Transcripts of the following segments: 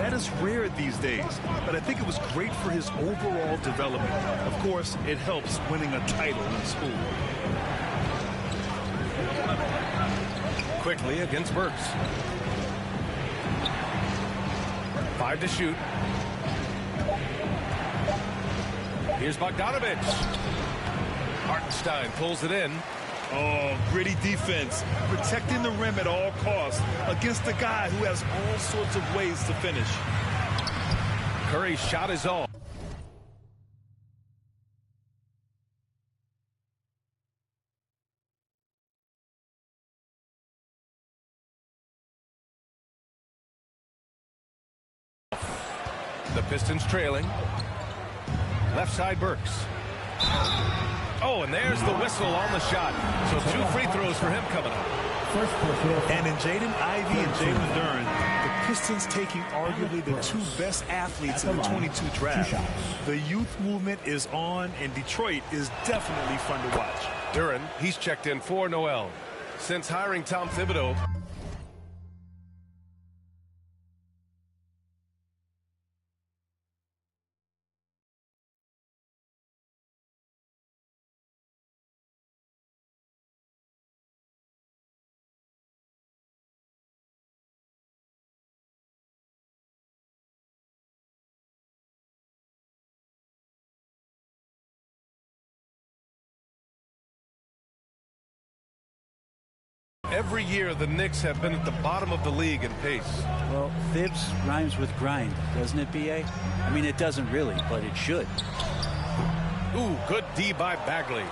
That is rare these days, but I think it was great for his overall development. Of course, it helps winning a title in school. Quickly against Burks. 5 to shoot. Here's Bogdanovic. Hartenstein pulls it in. Oh, gritty defense, protecting the rim at all costs against a guy who has all sorts of ways to finish. Curry's shot is all. The Pistons trailing. Left side Burks. Oh, and there's the whistle on the shot. So 2 free throws for him coming up. And in Jaden Ivey and Jalen Duren, the Pistons taking arguably the 2 best athletes in the 22 draft. The youth movement is on, and Detroit is definitely fun to watch. Duren, he's checked in for Noel. Since hiring Tom Thibodeau, every year the Knicks have been at the bottom of the league in pace. Well, Thibs rhymes with grind, doesn't it, B.A.? I mean, it doesn't really, but it should. Ooh, good D by Bagley.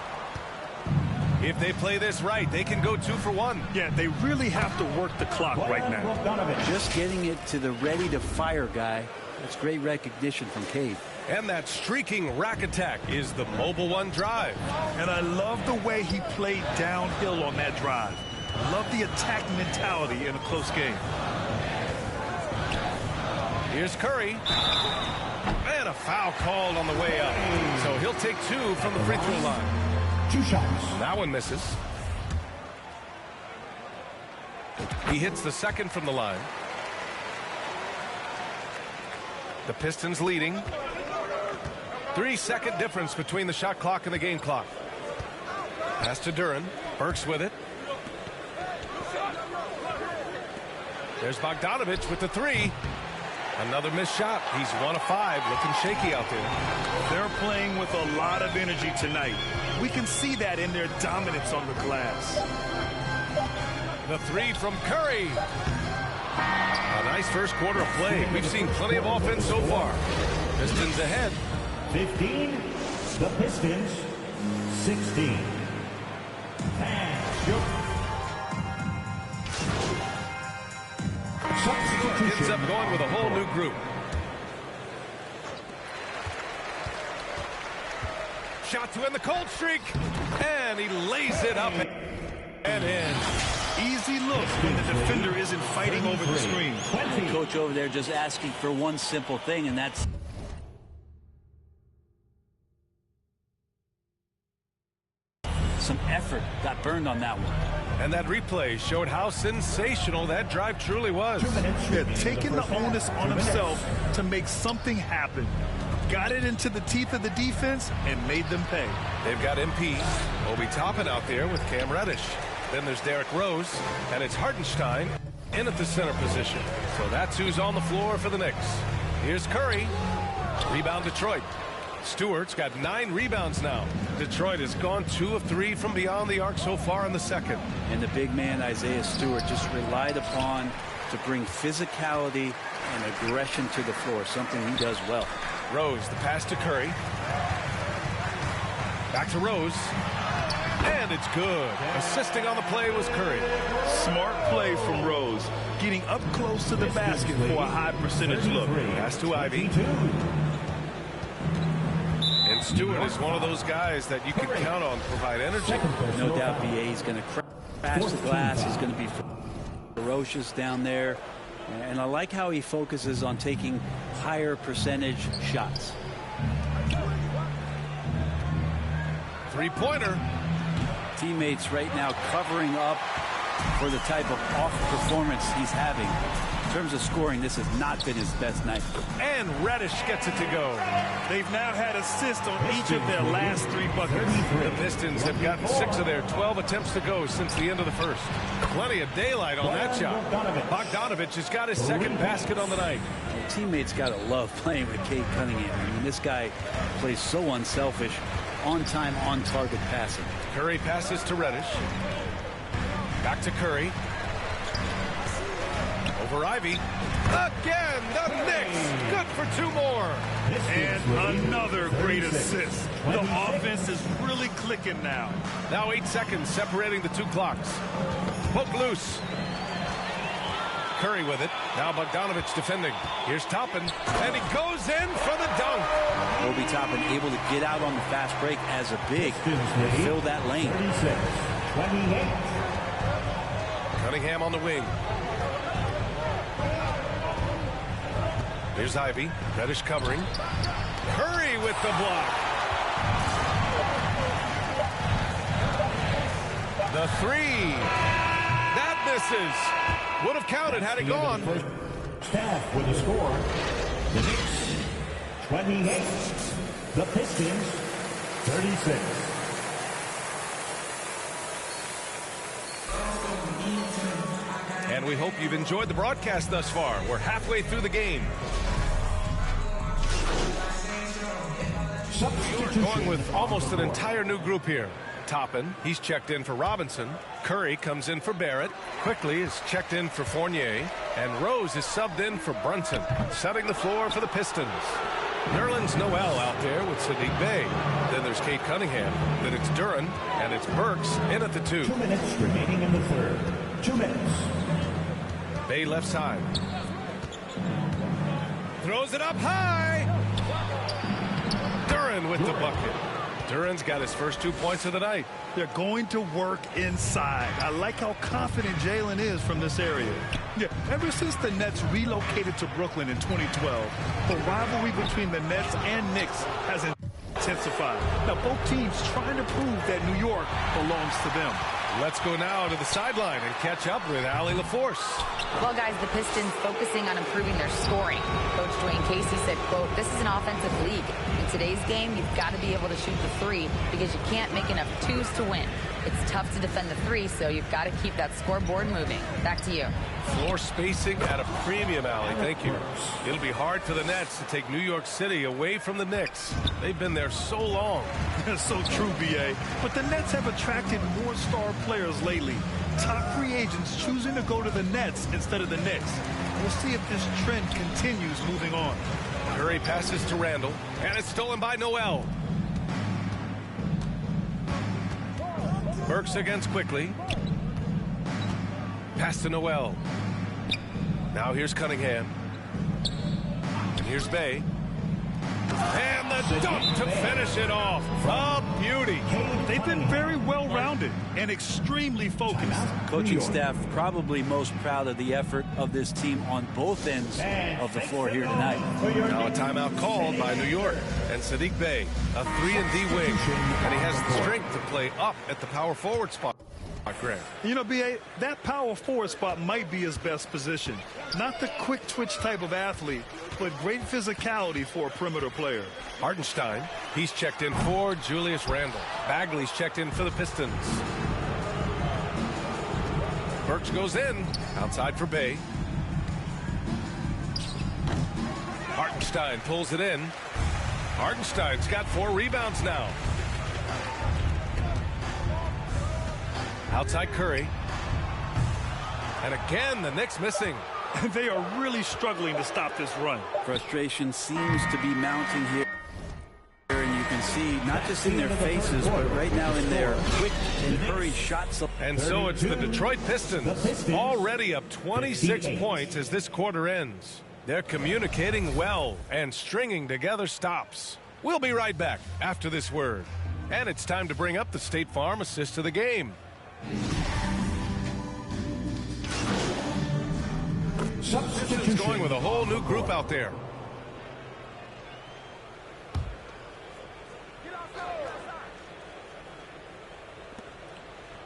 If they play this right, they can go 2 for 1. Yeah, they really have to work the clock right now. Just getting it to the ready-to-fire guy. That's great recognition from Cade. And that streaking rack attack is the Mobile One drive. And I love the way he played downhill on that drive. Love the attack mentality in a close game. Here's Curry. And a foul called on the way up. So he'll take 2 from the free throw line. 2 shots. That one misses. He hits the second from the line. The Pistons leading. 3-second difference between the shot clock and the game clock. Pass to Duren. Burks with it. There's Bogdanovic with the 3. Another missed shot. He's 1 of 5, looking shaky out there. They're playing with a lot of energy tonight. We can see that in their dominance on the glass. The 3 from Curry. A nice first quarter of play. We've seen plenty of offense so far. Pistons ahead. 15. The Pistons. 16. And ends up going with a whole new group. Shot to end the cold streak. And he lays it up and in. Easy look when the defender isn't fighting over the screen. The coach over there just asking for one simple thing, and that's some effort got burned on that one. And that replay showed how sensational that drive truly was. Yeah, taking the onus on himself to make something happen. Got it into the teeth of the defense and made them pay. They've got MP, Obi Toppin out there with Cam Reddish. Then there's Derrick Rose, and it's Hartenstein in at the center position. So that's who's on the floor for the Knicks. Here's Curry. Rebound Detroit. Stewart's got 9 rebounds now. Detroit has gone 2 of 3 from beyond the arc so far in the second. And the big man, Isaiah Stewart, just relied upon to bring physicality and aggression to the floor, something he does well. Rose, the pass to Curry. Back to Rose. And it's good. Assisting on the play was Curry. Smart play from Rose, getting up close to the basket for a high percentage look. Pass to Ivy. And Stewart is one of those guys that you can count on to provide energy. No doubt BA is going to crash the glass. He's going to be ferocious down there. And I like how he focuses on taking higher percentage shots. Three-pointer. Teammates right now covering up for the type of off performance he's having. terms of scoring, this has not been his best night. And Reddish gets it to go. They've now had assists on each of their last 3 buckets. The Pistons have gotten 6 of their 12 attempts to go since the end of the first. Plenty of daylight on that shot. Bogdanovich has got his second basket on the night. Teammates got to love playing with Cade Cunningham. I mean, this guy plays so unselfish, on-time, on-target passing. Curry passes to Reddish. Back to Curry. Over Ivy. Again, the Knicks. Good for 2 more. And another great assist. The offense is really clicking now. Now 8 seconds separating the 2 clocks. Poke loose. Curry with it. Now Bogdanovich defending. Here's Toppin. And he goes in for the dunk. Obi Toppin able to get out on the fast break as a big and fill that lane. 28. Cunningham on the wing. Here's Ivy. Reddish covering. Curry with the block. The 3. That misses. Would have counted had it gone. Staff with the score. The Knicks 28. The Pistons 36. And we hope you've enjoyed the broadcast thus far. We're halfway through the game. We're going with almost an entire new group here. Toppin, he's checked in for Robinson. Curry comes in for Barrett. Quickly is checked in for Fournier. And Rose is subbed in for Brunson. Setting the floor for the Pistons. Nerlens Noel out there with Sadiq Bey. Then there's Cade Cunningham. Then it's Duren. And it's Burks in at the 2. 2 minutes remaining in the third. 2 minutes. Bey left side. Throws it up high. Duren with the bucket. Duren's got his first 2 points of the night. They're going to work inside. I like how confident Jalen is from this area. Yeah, ever since the Nets relocated to Brooklyn in 2012, the rivalry between the Nets and Knicks has intensified. Now, both teams trying to prove that New York belongs to them. Let's go now to the sideline and catch up with Allie LaForce. Well, guys, the Pistons focusing on improving their scoring. Coach Dwayne Casey said, quote, "This is an offensive league. In today's game, you've got to be able to shoot the 3 because you can't make enough 2s to win. It's tough to defend the 3, so you've got to keep that scoreboard moving." Back to you. Floor spacing at a premium, Allie. Thank you. It'll be hard for the Nets to take New York City away from the Knicks. They've been there so long. That's so true, B.A. But the Nets have attracted more star players lately. Top free agents choosing to go to the Nets instead of the Knicks. We'll see if this trend continues moving on. Curry passes to Randall, and it's stolen by Noel. Burks against quickly. Pass to Noel. Now here's Cunningham. And here's Bey. And the dunk to finish it off. A beauty. They've been very well-rounded and extremely focused. Coaching staff probably most proud of the effort of this team on both ends of the floor here tonight. Now a timeout called by New York. And Sadiq Bey, a 3-and-D wing. And he has the strength to play up at the power forward spot. Greg. You know, B.A., that power forward spot might be his best position. Not the quick twitch type of athlete, but great physicality for a perimeter player. Hartenstein, he's checked in for Julius Randle. Bagley's checked in for the Pistons. Burks goes in, outside for Bey. Hartenstein pulls it in. Hartenstein's got 4 rebounds now. Outside Curry. And again, the Knicks missing. They are really struggling to stop this run. Frustration seems to be mounting here. And you can see, not just in their faces, but right now in their quick and hurried shots. And so it's the Detroit Pistons, already up 26 points as this quarter ends. They're communicating well and stringing together stops. We'll be right back after this word. And it's time to bring up the State Farm assist to the game. Pistons going with a whole new group out there.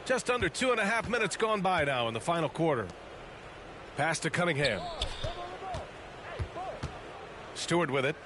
Just under 2.5 minutes gone by now in the final quarter. Pass to Cunningham. Stewart with it.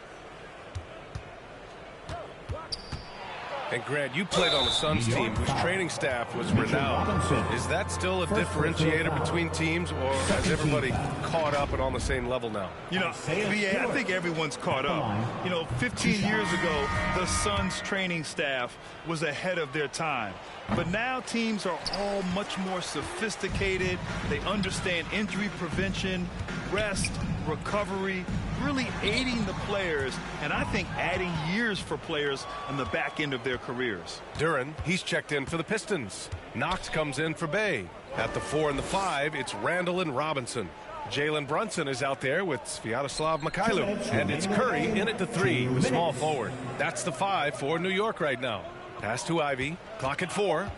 And Grant, you played on the Suns team whose training staff was renowned. Is that still a differentiator between teams, or has everybody caught up and on the same level now? You know, BA, I think everyone's caught up. You know, 15 years ago, the Suns training staff was ahead of their time. But now teams are all much more sophisticated. They understand injury prevention, rest, recovery, really aiding the players, and I think adding years for players on the back end of their careers. Duren, he's checked in for the Pistons. Knox comes in for Bay. At the 4 and the 5, it's Randall and Robinson. Jalen Brunson is out there with Sviatoslav Mikhailuk. And it's Curry in at the 3 with small forward. That's the 5 for New York right now. Pass to Ivy. Clock at 4.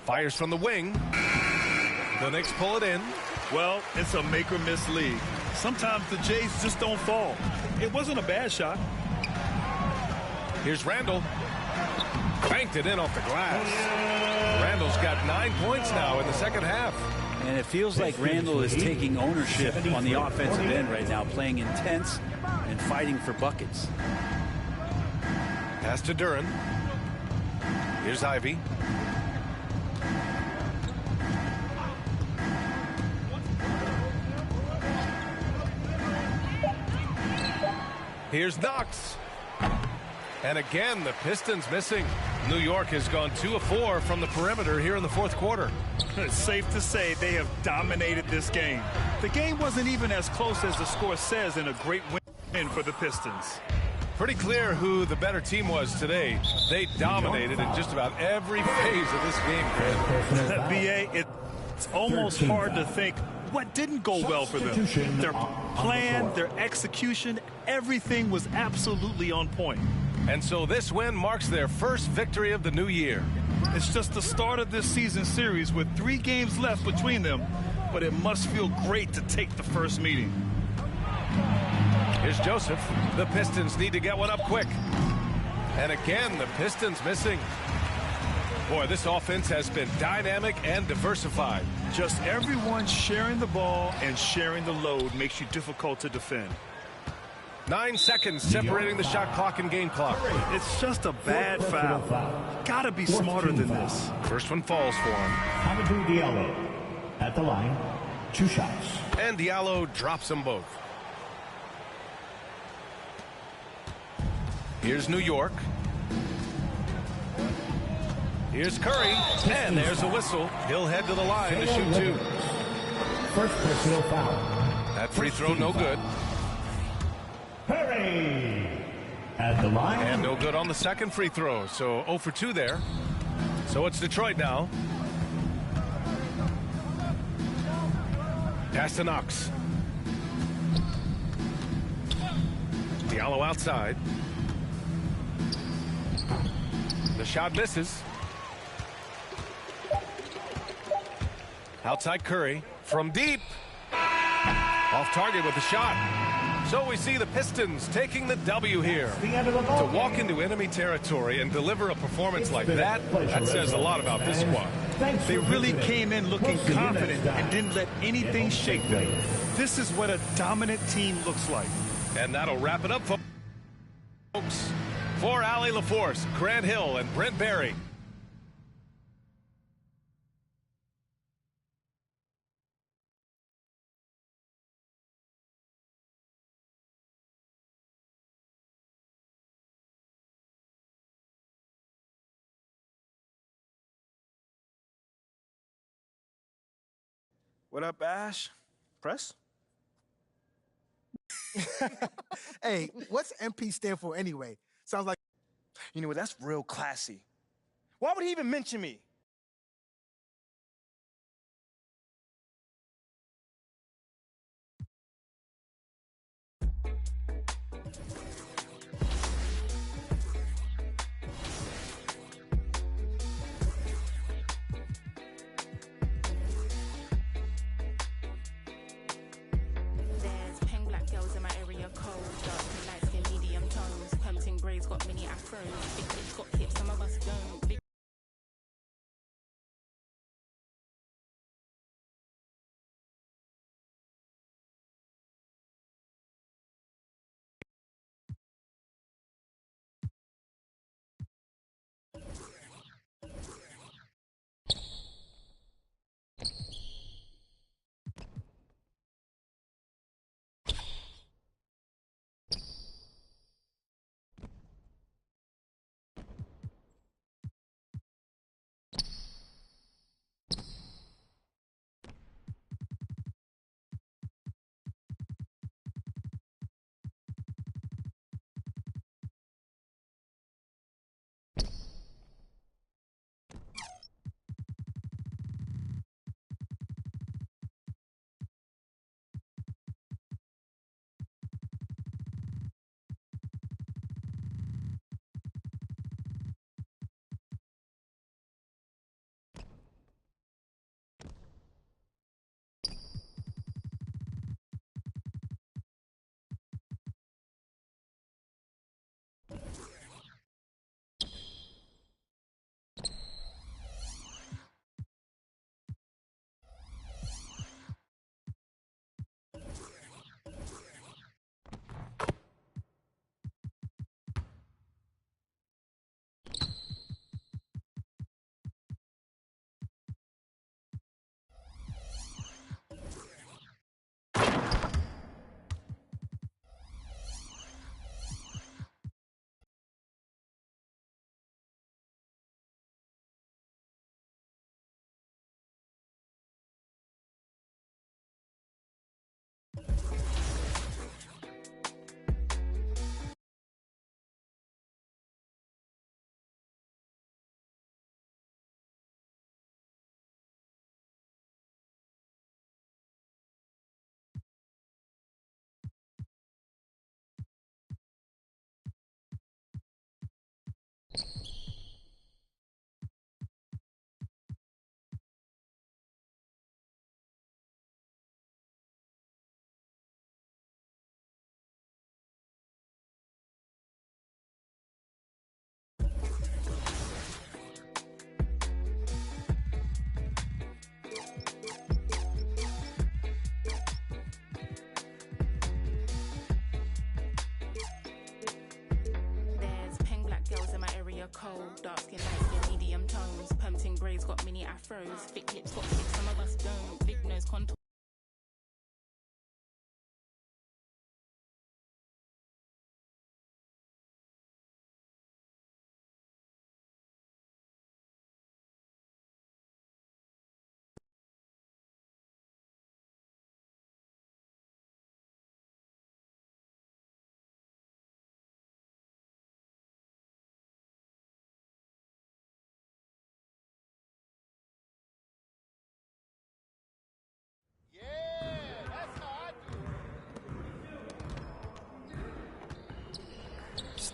Fires from the wing. The Knicks pull it in. Well, it's a make-or-miss league. Sometimes the Jays just don't fall. It wasn't a bad shot. Here's Randall. Banked it in off the glass. Randall's got 9 points now in the second half. And it feels like Randall is taking ownership on the offensive end right now, playing intense and fighting for buckets. Pass to Duren. Here's Ivy. Here's Knox. And again, the Pistons missing. New York has gone 2 of 4 from the perimeter here in the fourth quarter. It's safe to say they have dominated this game. The game wasn't even as close as the score says, in a great win for the Pistons. Pretty clear who the better team was today. They dominated in just about every phase of this game, Grant. BA, it's almost hard to think what didn't go well for them. Their plan, their execution, everything was absolutely on point. And so this win marks their first victory of the new year. It's just the start of this season series with 3 games left between them, but it must feel great to take the first meeting. Here's Joseph. The Pistons need to get one up quick. And again, the Pistons missing. Boy, this offense has been dynamic and diversified. Just everyone sharing the ball and sharing the load makes you difficult to defend. 9 seconds separating the shot clock and game clock. It's just a bad foul. Gotta be smarter than this. First one falls for him. Hamidou Diallo at the line, 2 shots. And Diallo drops them both. Here's New York. Here's Curry. And there's a whistle. He'll head to the line to shoot 2. First personal foul. That free throw no good. Curry at the line. And no good on the second free throw. So 0 for 2 there. So it's Detroit now. Pass to Knox. Diallo outside. The shot misses. Outside Curry from deep. Off target with the shot. So we see the Pistons taking the W here. To walk into enemy territory and deliver a performance like that says a lot about this squad. They really came in looking confident and didn't let anything shake them. This is what a dominant team looks like. And that'll wrap it up, folks. For Allie LaForce, Grant Hill, and Brent Barry. What up, Ash? Press? Hey, what's MP stand for anyway? Sounds like, you know what, that's real classy. Why would he even mention me? There's pen black girls in my area, cold, dark and light skin, medium tones, Clemson braids got mini afros, big lips got hips, some of us don't. Big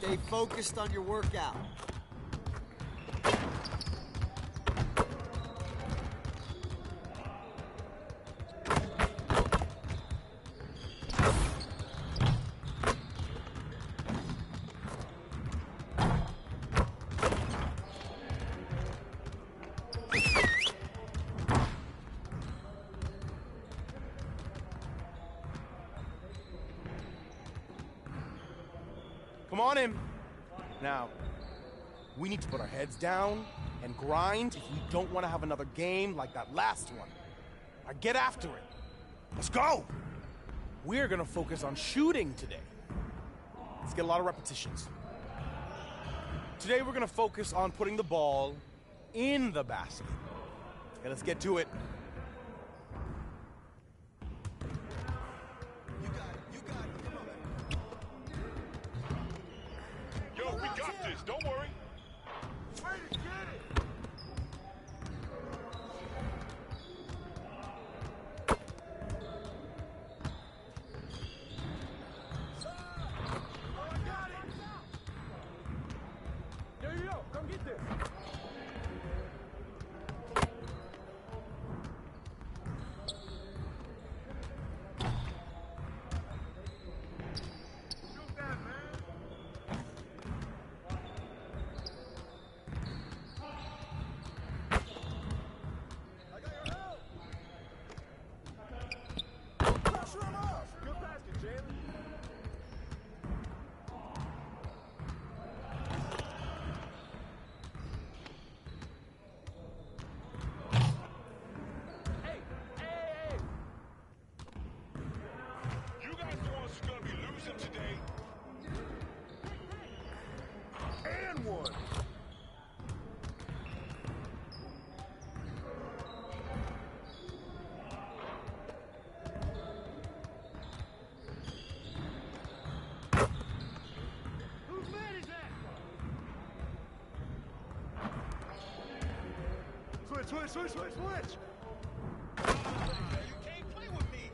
Stay focused on your workout. Come on in. Now, we need to put our heads down and grind if we don't want to have another game like that last one. Now get after it. Let's go! We're gonna focus on shooting today. Let's get a lot of repetitions. Today we're gonna focus on putting the ball in the basket. Okay, let's get to it. We got this, don't worry. Way to get it! Oh, I got it! There you go, come get this. Switch! You can't play with me!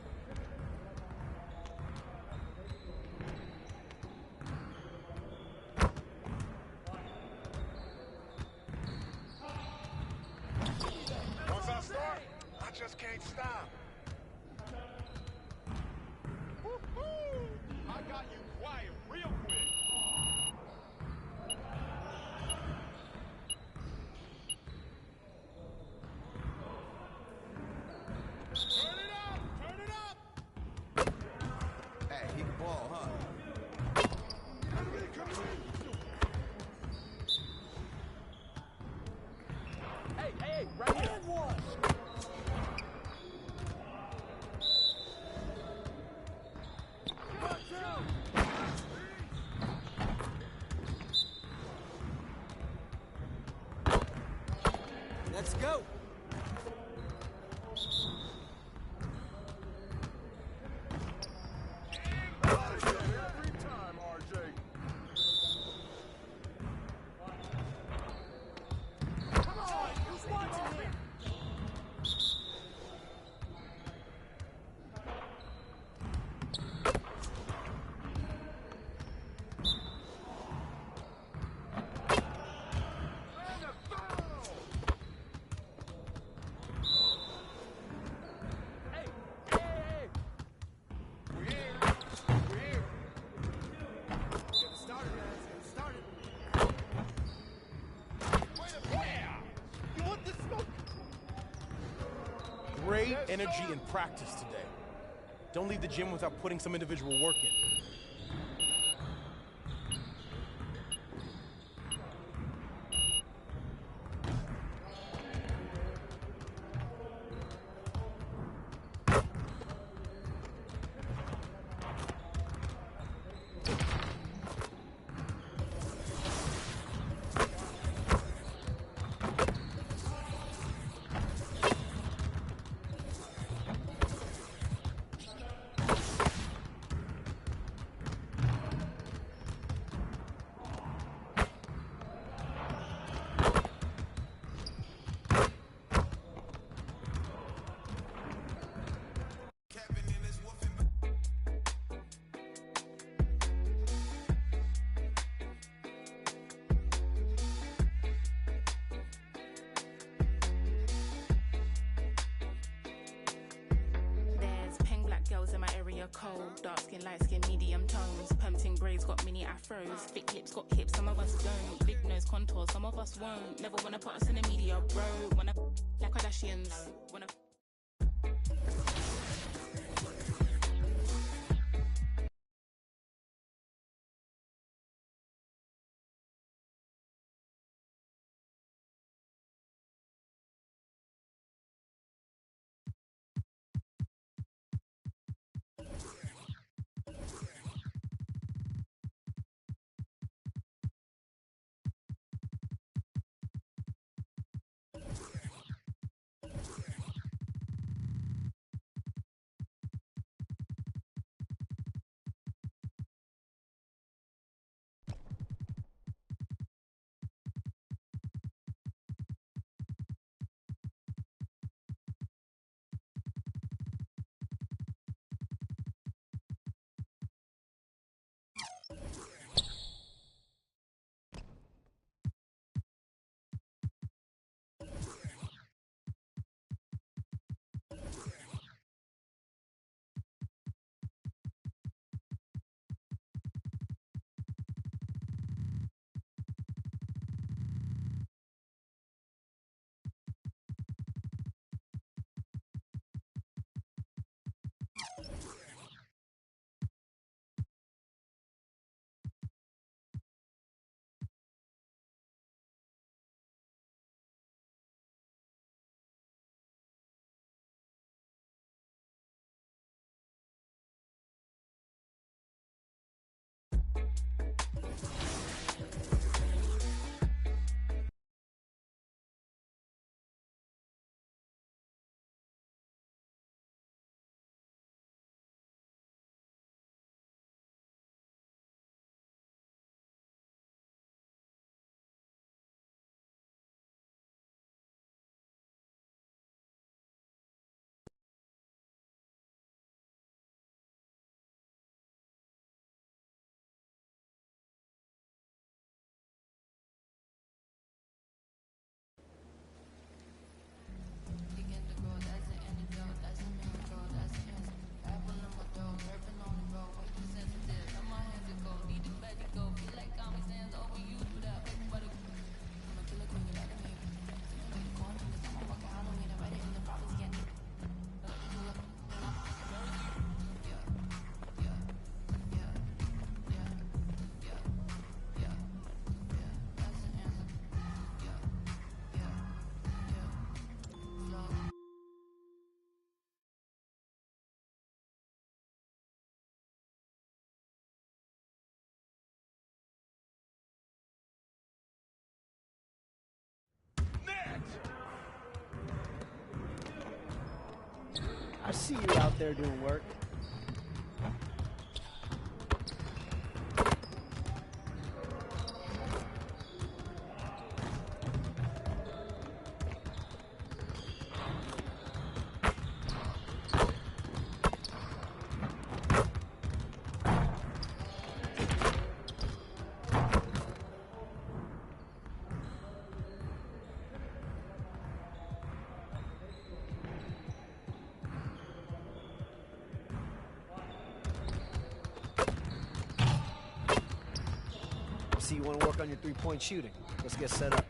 Once I start, I just can't stop. Woo-hoo! I got you quiet real quick. Let's go. Every time, RJ. Come on, who's watching here? Great energy in practice today. Don't leave the gym without putting some individual work in. girls in my area cold. Dark skin, light skin, medium tones. Pumping braids got mini afros. Thick lips got hips, some of us don't. Big nose contours, some of us won't. Never wanna put us in the media, bro. Wanna like Kardashians. Wanna. I see you out there doing work. See, you want to work on your three-point shooting. Let's get set up.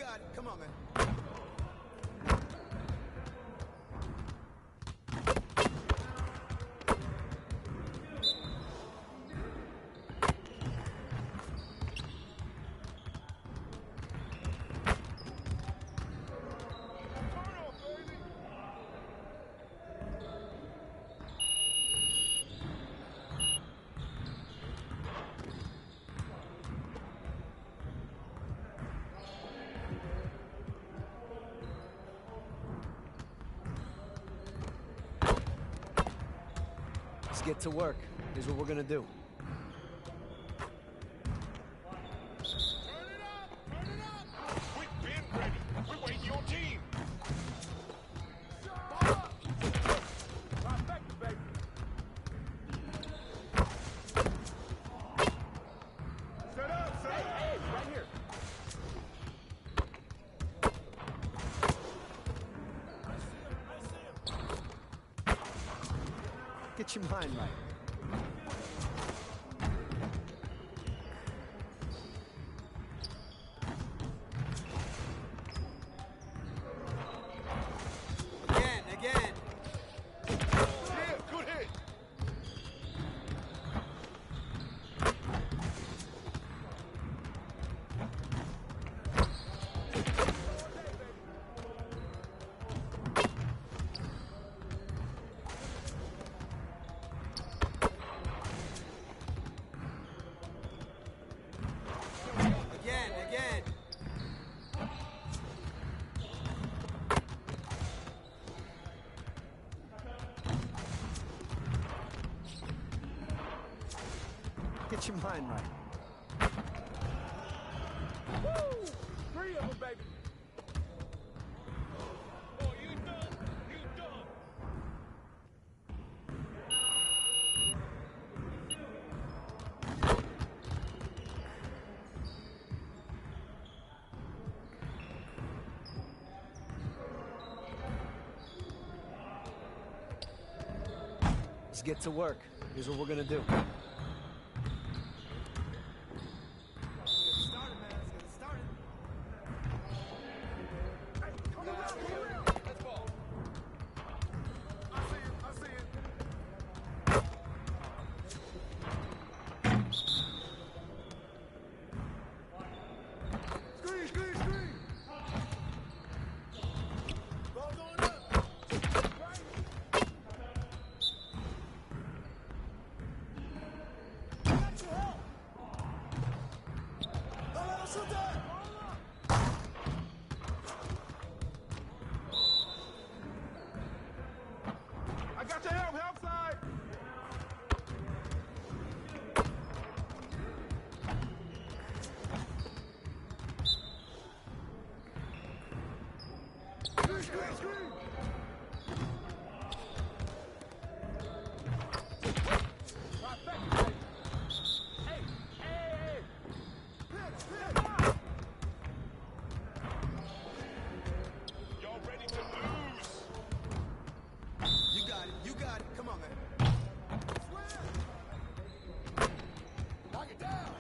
got it. Come on, man. Let's get to work. Here's what we're gonna do. We've been ready. We're waiting your team. Set up, set up. Hey, right here. Get your mind right. Again. Yeah, good hit. Again. Get your mind right. Woo! 3 of them, baby. Oh, you done. You done. Let's get to work. Here's what we're gonna do. I got your help side. Screen. Y'all ready to lose? You got it. Come on, man. Knock it down.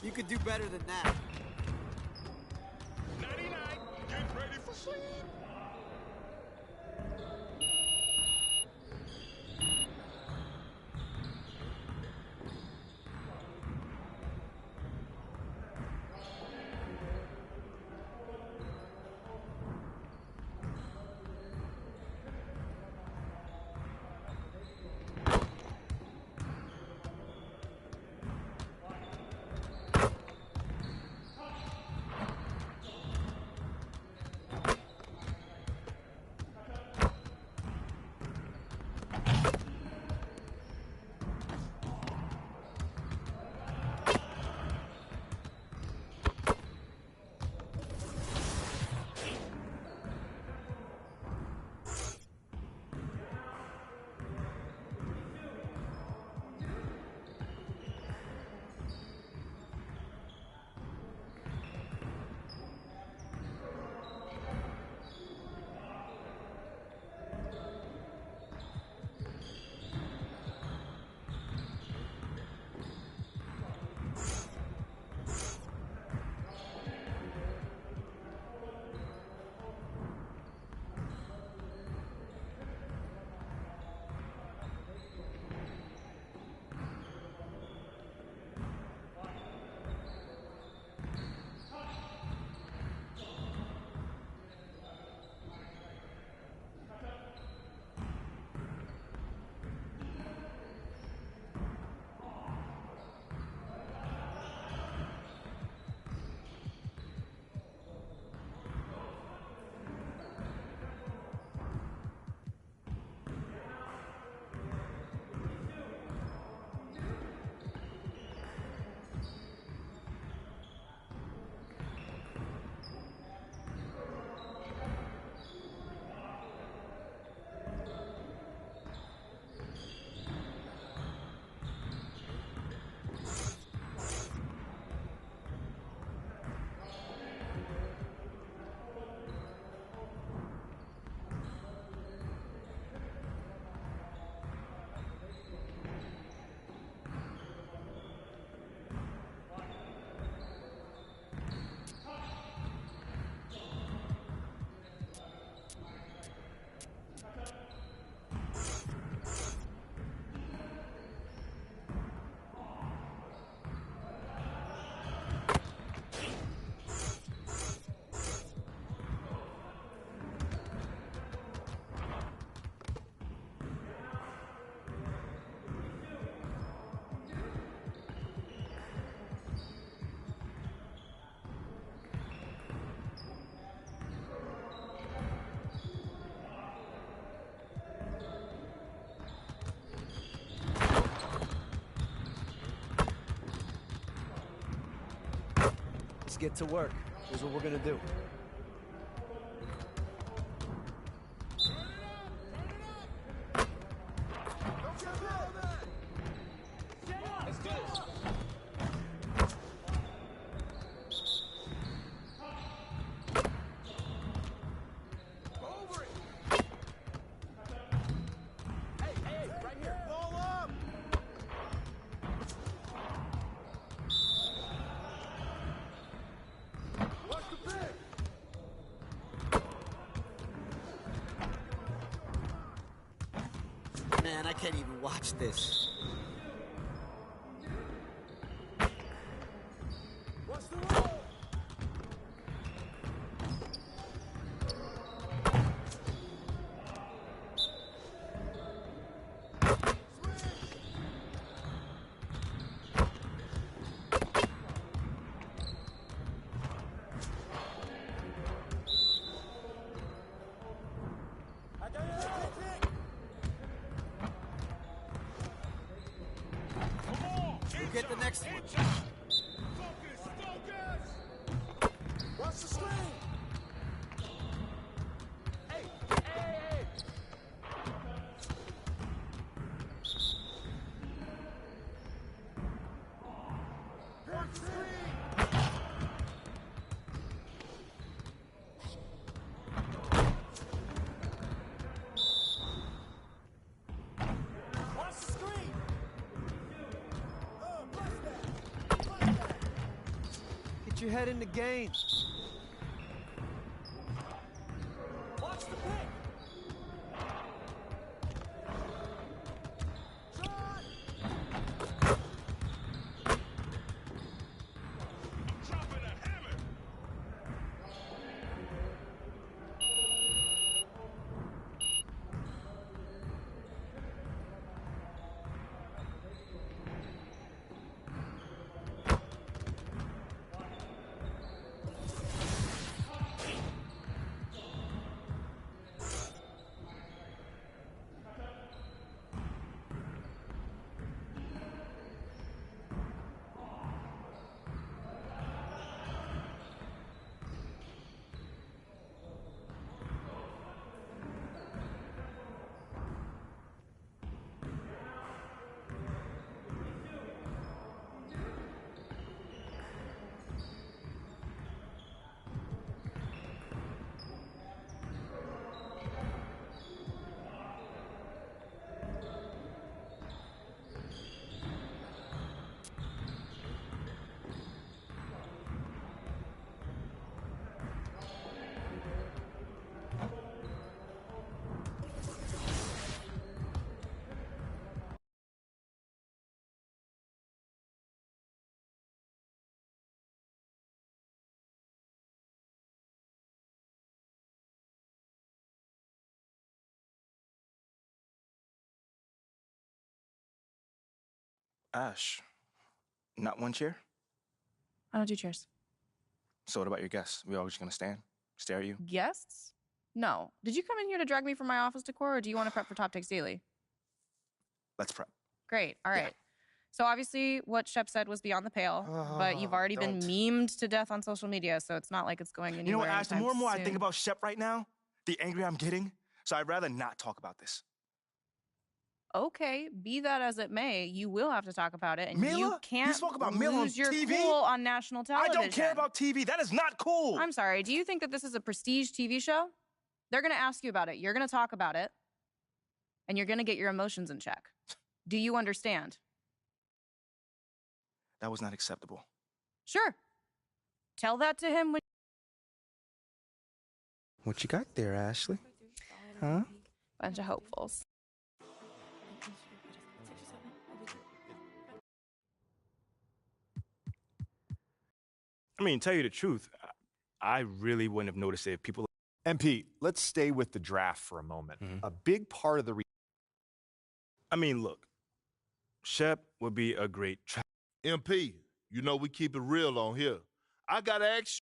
You could do better than that. 99. Get ready for sleep. get to work. Here's what we're going to do. Man, I can't even watch this. What's the roll? Get the next one. What's the string? Hey, hey. Good screen. What's the screen? Get your head in the game. Watch the pick. Shot. Dropping a hammer. Ash, not one chair? I don't do chairs. So what about your guests? We all just gonna stand, stare at you? Guests? No. Did you come in here to drag me from my office decor, or do you want to prep for Top Takes Daily? Let's prep. Great. All right. So obviously what Shep said was beyond the pale, but you've already been memed to death on social media, so it's not like it's going anywhere. You know what, Ash, the more and more I soon. think about Shep right now, the angrier I'm getting, so I'd rather not talk about this. Okay, be that as it may, you will have to talk about it, and Mila? you can't You spoke about Mila on lose your TV? cool on national television. I don't care about TV. That is not cool. I'm sorry. Do you think that this is a prestige TV show? They're going to ask you about it. You're going to talk about it, and you're going to get your emotions in check. Do you understand? That was not acceptable. Sure. Tell that to him when... What you got there, Ashley? Huh? Bunch of hopefuls. I mean, tell you the truth, I really wouldn't have noticed it if people... MP, let's stay with the draft for a moment. Mm-hmm. A big part of the... I mean, look, Shep would be a great... MP, you know we keep it real on here. I gotta ask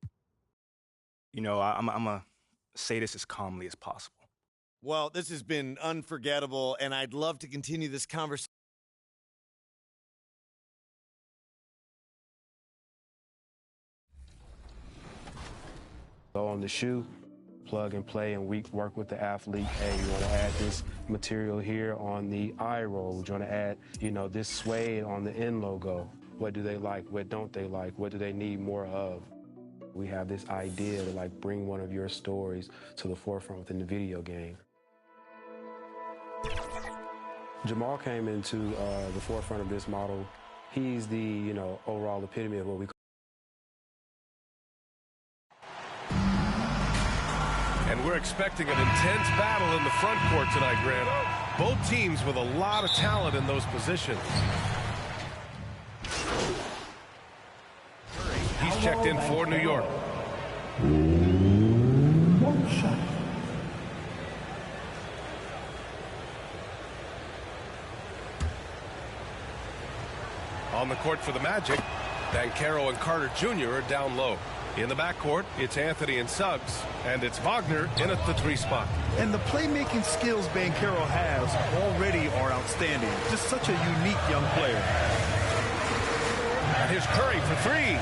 you. You know, I'm gonna say this as calmly as possible. Well, this has been unforgettable, and I'd love to continue this conversation. go on the shoe, plug and play, and we work with the athlete. Hey, you want to add this material here on the eye roll? You want to add, this suede on the end logo? What do they like? What don't they like? What do they need more of? We have this idea to bring one of your stories to the forefront within the video game. Jamal came into the forefront of this model. He's the, overall epitome of what we call. And we're expecting an intense battle in the front court tonight, Grant. Both teams with a lot of talent in those positions. He's checked in for New York. One shot. On the court for the Magic, Banchero and Carter Jr. are down low. In the backcourt, it's Anthony and Suggs, and it's Wagner in at the 3 spot. And the playmaking skills Banchero has already are outstanding. Just such a unique young player. And here's Curry for 3.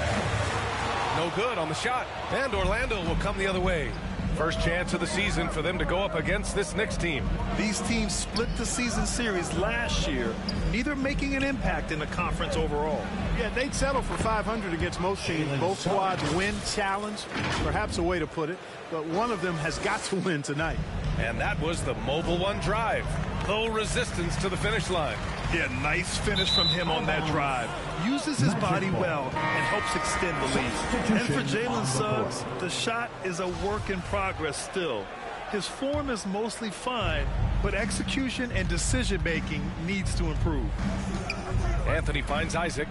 No good on the shot, and Orlando will come the other way. First chance of the season for them to go up against this Knicks team. These teams split the season series last year, neither making an impact in the conference overall. Yeah, they'd settle for 500 against most teams. Both squads win, challenge, perhaps a way to put it, but one of them has got to win tonight. And that was the Mobile One drive. Low resistance to the finish line. Yeah, nice finish from him on that drive. Uses his body well and helps extend the lead. And for Jalen Suggs, the shot is a work in progress still. His form is mostly fine, but execution and decision-making needs to improve. Anthony finds Isaac.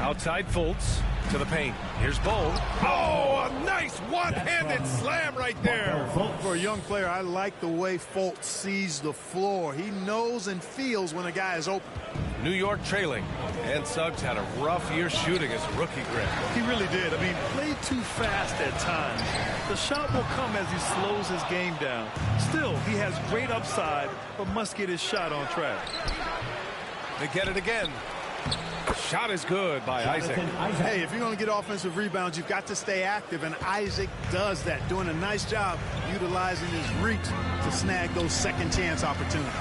Outside Fultz to the paint. Here's Bol. Oh, a nice one-handed slam right there. For a young player, I like the way Fultz sees the floor. He knows and feels when a guy is open. New York trailing, and Suggs had a rough year shooting as a rookie, Grant. He really did. Played too fast at times. The shot will come as he slows his game down. Still, he has great upside, but must get his shot on track. They get it again. Shot is good by Isaac. Hey, if you're going to get offensive rebounds, you've got to stay active, and Isaac does that, doing a nice job utilizing his reach to snag those second chance opportunities.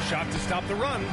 Shot to stop the run.